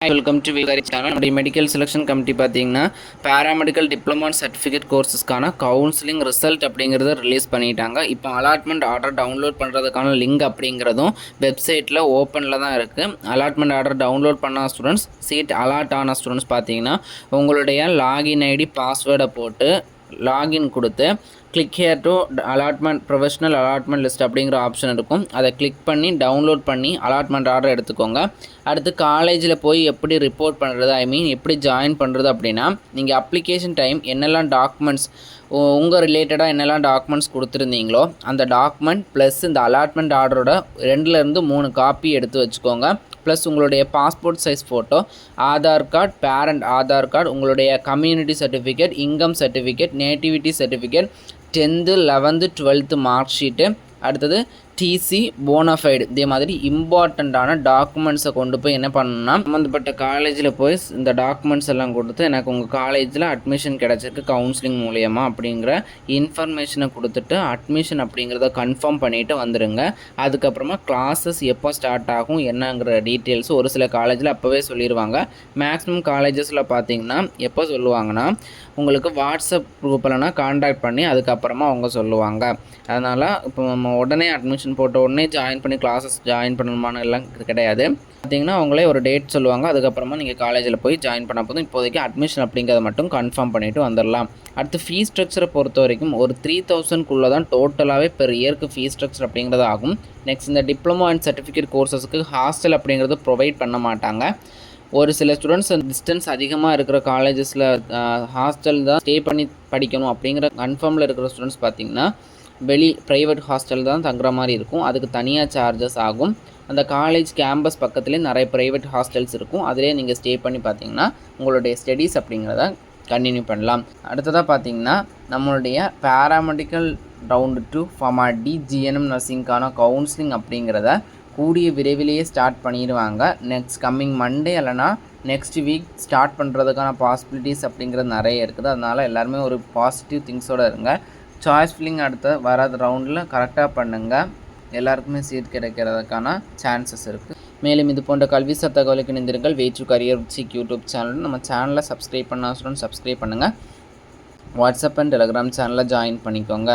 Welcome to Vikari channel. நம்முடைய medical selection committee பார்த்தீங்கன்னா paramedical diploma certificate கோர்ஸஸ்க்கான கவுன்சிலிங் ரிசல்ட் அப்படிங்கிறத ரிலீஸ் பண்ணிட்டாங்க. இப்போ அலாட்மெண்ட் ஆர்டர் டவுன்லோட் பண்ணுறதுக்கான லிங்க் அப்படிங்கிறதும் வெப்சைட்டில் ஓப்பனில் தான் இருக்குது. அலாட்மெண்ட் ஆர்டர் டவுன்லோட் பண்ண ஸ்டூடெண்ட்ஸ், சீட் அலாட் ஆன ஸ்டூடெண்ட்ஸ் பார்த்தீங்கன்னா உங்களுடைய லாகின் ஐடி பாஸ்வேர்டை போட்டு லாகின் கொடுத்து click here to allotment professional allotment list அப்படிங்கிற ஆப்ஷன் இருக்கும். அதை கிளிக் பண்ணி டவுன்லோட் பண்ணி அலாட்மெண்ட் ஆர்டர் எடுத்துக்கோங்க. அடுத்து காலேஜில் போய் எப்படி ரிப்போர்ட் பண்ணுறது, எப்படி ஜாயின் பண்ணுறது அப்படின்னா, நீங்கள் அப்ளிகேஷன் டைம் என்னெல்லாம் டாக்குமெண்ட்ஸ் உங்கள் ரிலேட்டடாக என்னெல்லாம் டாக்குமெண்ட்ஸ் கொடுத்துருந்தீங்களோ அந்த டாக்குமெண்ட் ப்ளஸ் இந்த அலாட்மெண்ட் ஆர்டரோட 2-3 காப்பி எடுத்து வச்சுக்கோங்க. ப்ளஸ் உங்களுடைய passport size photo, Aadhaar card, parent Aadhaar card, உங்களுடைய community certificate, income certificate, nativity certificate, 10th 11th 12th mark sheet, அடுத்தது டிசி, போனஃபைடு, இதே மாதிரி இம்பார்ட்டண்ட்டான டாக்குமெண்ட்ஸை கொண்டு போய் என்ன பண்ணணும்னா சம்மந்தப்பட்ட காலேஜில் போய் இந்த டாக்குமெண்ட்ஸ் எல்லாம் கொடுத்து எனக்கு உங்கள் காலேஜில் அட்மிஷன் கிடச்சிருக்கு கவுன்சிலிங் மூலயமா அப்படிங்கிற இன்ஃபர்மேஷனை கொடுத்துட்டு அட்மிஷன் அப்படிங்கிறத கன்ஃபார்ம் பண்ணிவிட்டு வந்துடுங்க. அதுக்கப்புறமா கிளாஸஸ் எப்போ ஸ்டார்ட் ஆகும் என்னங்கிற டீட்டெயில்ஸ் ஒரு சில காலேஜில் அப்போவே சொல்லிடுவாங்க. மேக்ஸிமம் காலேஜஸில் பார்த்தீங்கன்னா எப்போ சொல்லுவாங்கன்னா உங்களுக்கு வாட்ஸ்அப் குரூப்பில்னா கான்டாக்ட் பண்ணி அதுக்கப்புறமா அவங்க சொல்லுவாங்க. அதனால் இப்போ நம்ம உடனே அட்மிஷன் போட்ட உடனே ஜாயின் பண்ணி கிளாஸஸ் ஜாயின் பண்ணணுமான்னு எல்லாம் கிடையாது. பார்த்திங்கன்னா அவங்களே ஒரு டேட் சொல்லுவாங்க. அதுக்கப்புறமா நீங்கள் காலேஜில் போய் ஜாயின் பண்ண போதும் இப்போதைக்கு அட்மிஷன் அப்படிங்கிறத மட்டும் கன்ஃபார்ம் பண்ணிவிட்டு வந்துடலாம். அடுத்து ஃபீஸ் ஸ்ட்ரக்சரை பொறுத்த வரைக்கும் ஒரு 3000 தான் டோட்டலாகவே பெர் இயருக்கு ஃபீஸ் ஸ்ட்ரக்சர் அப்படிங்கிறது ஆகும். நெக்ஸ்ட் இந்த டிப்ளமோ அண்ட் சர்டிஃபிகேட் கோர்சஸ்க்கு ஹாஸ்டல் அப்படிங்கிறது ப்ரொவைட் பண்ண மாட்டாங்க. ஒரு சில ஸ்டூடெண்ட்ஸ் டிஸ்டன்ஸ் அதிகமாக இருக்கிற காலேஜஸில் ஹாஸ்டல் தான் ஸ்டே பண்ணி படிக்கணும் அப்படிங்கிற கன்ஃபார்மில் இருக்கிற ஸ்டூடெண்ட்ஸ் பார்த்திங்கன்னா ப்ரைவேட் ஹாஸ்டல் தான் தங்குற மாதிரி இருக்கும். அதுக்கு தனியாக சார்ஜஸ் ஆகும். அந்த காலேஜ் கேம்பஸ் பக்கத்துலேயே நிறைய ப்ரைவேட் ஹாஸ்டல்ஸ் இருக்கும். அதிலே நீங்கள் ஸ்டே பண்ணி பார்த்தீங்கன்னா உங்களுடைய ஸ்டடீஸ் அப்படிங்கிறத கண்டினியூ பண்ணலாம். அடுத்ததாக பார்த்தீங்கன்னா நம்மளுடைய paramedical round 2 pharma D GNM நர்சிங்கான கவுன்சிலிங் அப்படிங்கிறத கூடிய விரைவிலேயே ஸ்டார்ட் பண்ணிடுவாங்க. நெக்ஸ்ட் கம்மிங் மண்டே இல்லைனா நெக்ஸ்ட் வீக் ஸ்டார்ட் பண்ணுறதுக்கான பாசிபிலிட்டிஸ் அப்படிங்கிறது நிறைய இருக்குது. அதனால் எல்லாருமே ஒரு பாசிட்டிவ் திங்ஸோடு இருங்க. சாய்ஸ் ஃபில்லிங் அடுத்த வராத ரவுண்டில் கரெக்டாக பண்ணுங்கள். எல்லாருக்குமே சீட் கிடைக்கிறதுக்கான சான்சஸ் இருக்குது. மேலும் இது போன்ற கல்வி சார் தகவலுக்கு இணைந்திருங்கள். வே டு கரியர் சிக் யூடியூப் சேனல். நம்ம சேனலை சப்ஸ்கிரைப் பண்ண ஸ்டூடெண்ட் சப்ஸ்கிரைப் பண்ணுங்கள். வாட்ஸ்அப் அண்ட் டெலிகிராம் சேனலில் ஜாயின் பண்ணிக்கோங்க.